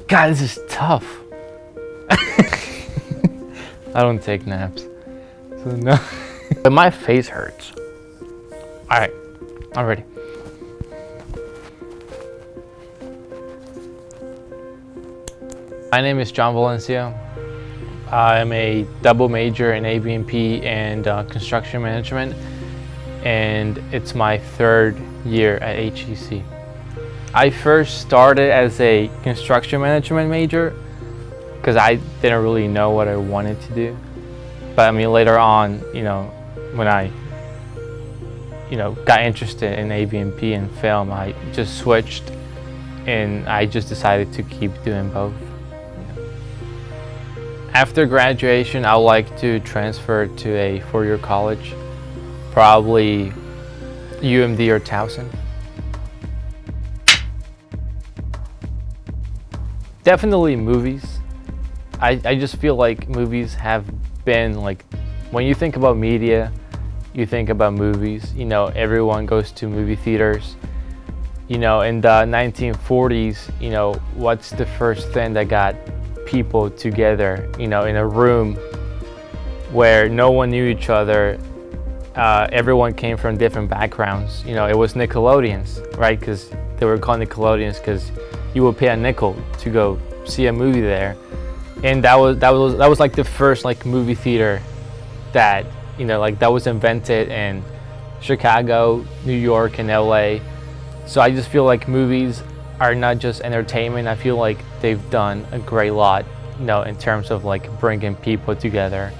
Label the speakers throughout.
Speaker 1: God, this is tough. I don't take naps, so no. But my face hurts. All right, I'm ready. My name is John Valencia. I'm a double major in AV&P and construction management, and it's my third year at HEC. I first started as a construction management major because I didn't really know what I wanted to do. But I mean, later on, when I, got interested in AV&P and film, I just switched, and I just decided to keep doing both. After graduation, I would like to transfer to a four-year college, probably UMD or Towson. Definitely movies. I just feel like movies have been like, when you think about media, you think about movies. Everyone goes to movie theaters. In the 1940s, what's the first thing that got people together, in a room where no one knew each other? Everyone came from different backgrounds. It was Nickelodeons, right? Because they were called Nickelodeons because you would pay a nickel to go see a movie there, and that was like the first like movie theater that that was invented in Chicago, New York, and LA. So I just feel like movies are not just entertainment. I feel like they've done a great lot, in terms of like bringing people together.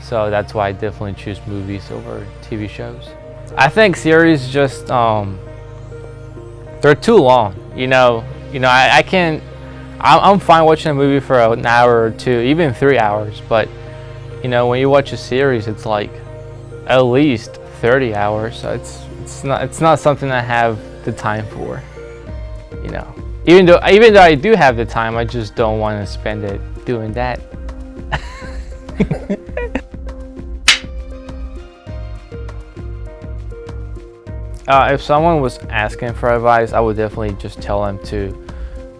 Speaker 1: So that's why I definitely choose movies over TV shows. I think series just they're too long. I can't. I'm fine watching a movie for an hour or two, even 3 hours. But when you watch a series, it's like at least 30 hours. So it's not something I have the time for. Even though I do have the time, I just don't want to spend it doing that. If someone was asking for advice, I would definitely just tell them to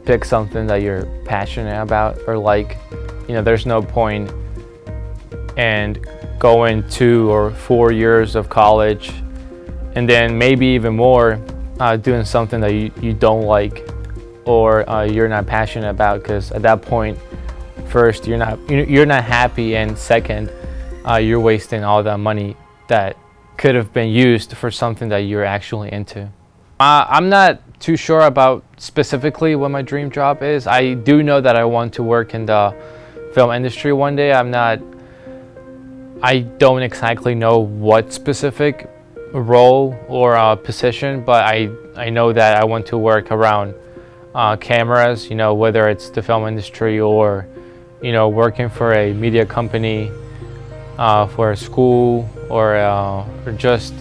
Speaker 1: pick something that you're passionate about or like. There's no point in going 2 or 4 years of college and then maybe even more doing something that you don't like or you're not passionate about, because at that point, first, you're not happy, and second, you're wasting all that money that could have been used for something that you're actually into. I'm not too sure about specifically what my dream job is. I do know that I want to work in the film industry one day. I don't exactly know what specific role or position, but I know that I want to work around cameras, whether it's the film industry or working for a media company, for a school, or just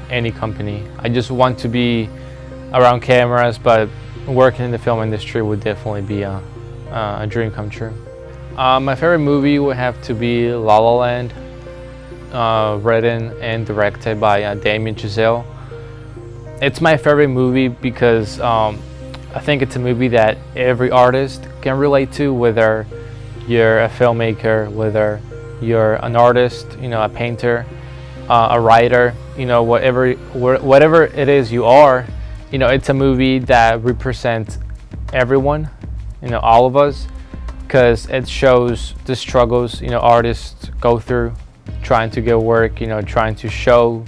Speaker 1: any company. I just want to be around cameras, but working in the film industry would definitely be a dream come true. My favorite movie would have to be La La Land, written and directed by Damien Chazelle. It's my favorite movie because I think it's a movie that every artist can relate to, whether you're a filmmaker, whether you're an artist, a painter, a writer, whatever it is you are. It's a movie that represents everyone, all of us, because it shows the struggles artists go through trying to get work, trying to show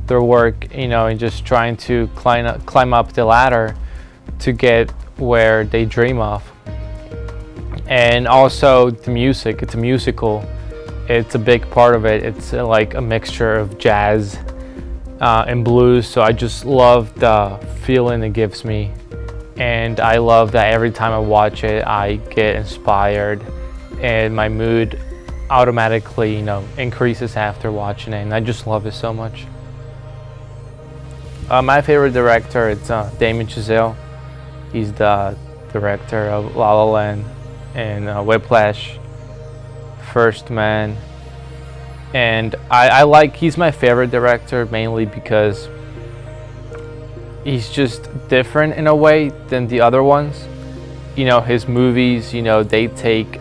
Speaker 1: their work, and just trying to climb up the ladder to get where they dream of. And also the music, it's a musical. It's a big part of it. It's like a mixture of jazz and blues. So I just love the feeling it gives me. And I love that every time I watch it, I get inspired and my mood automatically, increases after watching it. And I just love it so much. My favorite director, it's Damien Chazelle. He's the director of La La Land and Whiplash, First Man. And he's my favorite director mainly because he's just different in a way than the other ones. His movies, they take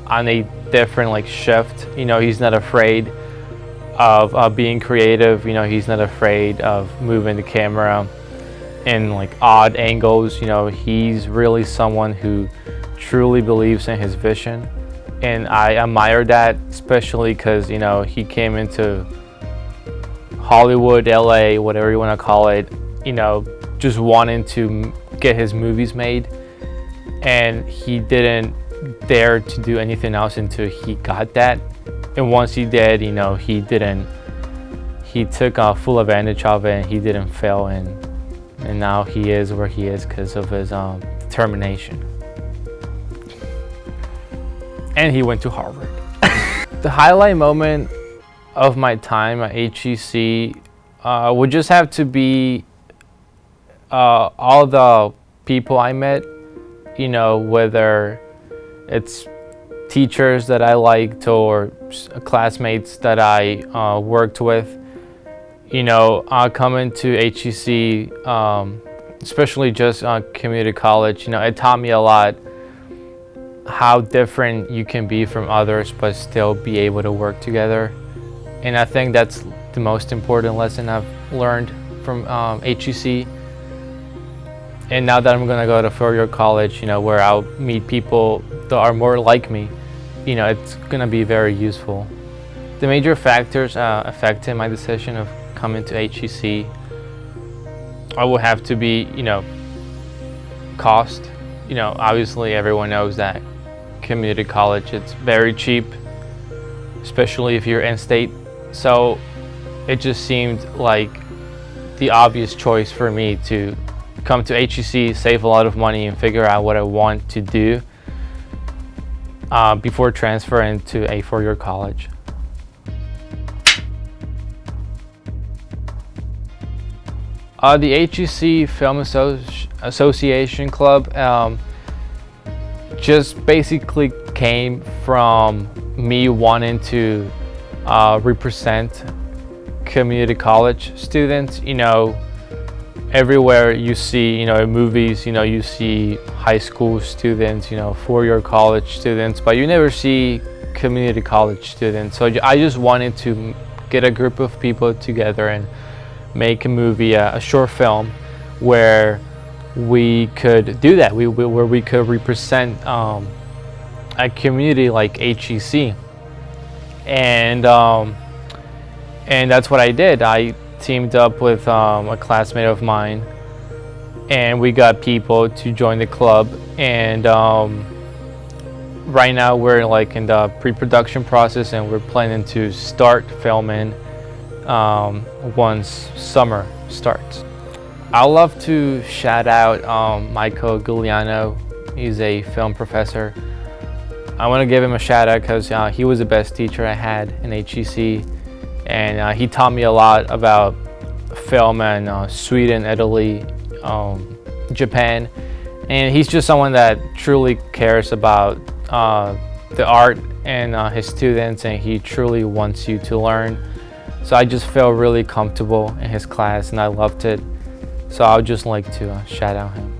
Speaker 1: on a different like shift. He's not afraid of being creative. He's not afraid of moving the camera in like odd angles. He's really someone who truly believes in his vision, and I admire that, especially because he came into Hollywood, LA, whatever you want to call it, just wanting to get his movies made, and he didn't dare to do anything else until he got that. And once he did, he took full advantage of it, and he didn't fail, and now he is where he is because of his determination. And he went to Harvard. The highlight moment of my time at HEC would just have to be all the people I met, whether it's teachers that I liked or classmates that I worked with. Coming to HEC, especially just community college, it taught me a lot how different you can be from others but still be able to work together. And I think that's the most important lesson I've learned from HEC. And now that I'm going to go to four-year college, where I'll meet people that are more like me, it's going to be very useful. The major factors affecting my decision of coming to HEC, I will have to be, cost. Obviously everyone knows that community college, it's very cheap, especially if you're in-state. So it just seemed like the obvious choice for me to come to HEC, save a lot of money, and figure out what I want to do before transferring to a four-year college. The HEC Film Association Club just basically came from me wanting to represent community college students. Everywhere you see, in movies, you see high school students, four-year college students, but you never see community college students. So I just wanted to get a group of people together and make a movie, a short film, where we could do that, where we could represent a community like HEC. And that's what I did. I teamed up with a classmate of mine, and we got people to join the club. And right now we're like in the pre-production process, and we're planning to start filming once summer starts. I'd love to shout out Michael Giuliano. He's a film professor. I want to give him a shout out because he was the best teacher I had in HEC, and he taught me a lot about film in Sweden, Italy, Japan, and he's just someone that truly cares about the art and his students, and he truly wants you to learn. So I just felt really comfortable in his class, and I loved it. So I would just like to shout out him.